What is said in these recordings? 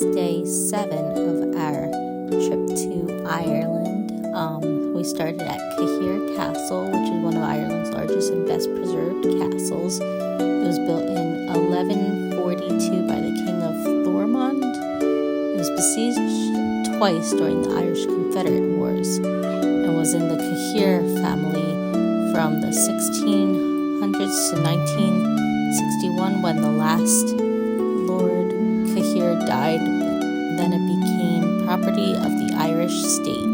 is day 7 of our trip to Ireland. We started at Cahir Castle, which is one of Ireland's largest and best preserved castles. It was built in 1142 by the King of Thomond. It was besieged twice during the Irish Confederate Wars and was in the Cahir family from the 1600s to 1961 when the last Lord Cahir died. Then it became property of the Irish state.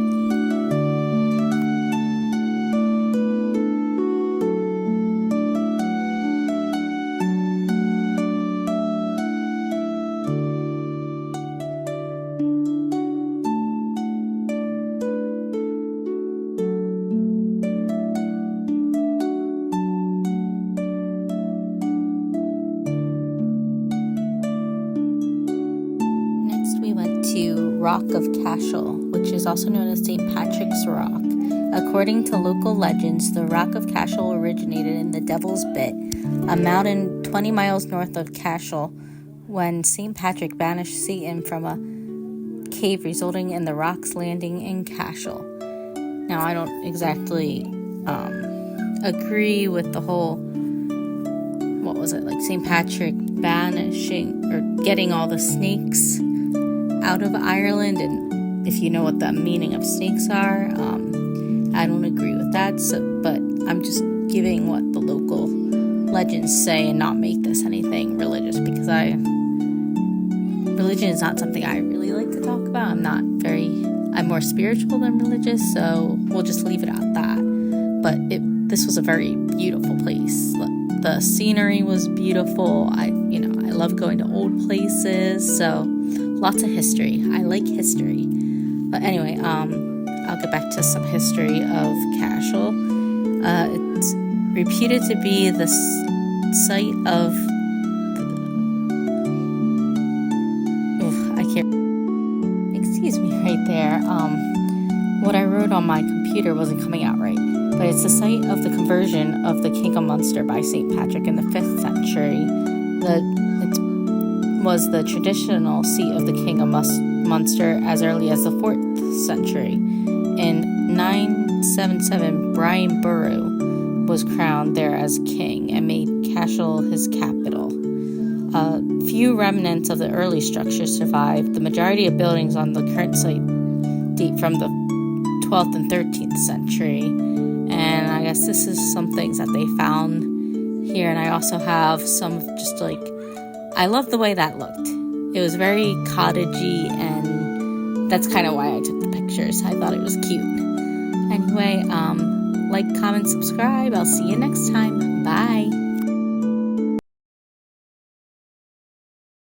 Rock of Cashel, which is also known as St. Patrick's Rock. According to local legends, the Rock of Cashel originated in the Devil's Bit, a mountain 20 miles north of Cashel, when St. Patrick banished Satan from a cave, resulting in the rocks landing in Cashel. Now, I don't exactly agree with the whole, St. Patrick banishing or getting all the snakes out of Ireland, and if you know what the meaning of snakes are, I don't agree with that, but I'm just giving what the local legends say and not make this anything religious, because religion is not something I really like to talk about. I'm more spiritual than religious, so we'll just leave it at that. But this was a very beautiful place. The scenery was beautiful. I love going to old places, so lots of history. I like history. But anyway, I'll get back to some history of Cashel. It's reputed to be the site of... Excuse me right there. What I wrote on my computer wasn't coming out right. But it's the site of the conversion of the King of Munster by St. Patrick in the 5th century. It was the traditional seat of the King of Munster as early as the 4th century. In 977, Brian Boru was crowned there as king and made Cashel his capital. Few remnants of the early structure survive. The majority of buildings on the current site date from the 12th and 13th century. And I guess this is some things that they found here. And I also have some I love the way that looked. It was very cottagey, and that's kind of why I took the pictures. I thought it was cute. Anyway, like, comment, subscribe. I'll see you next time.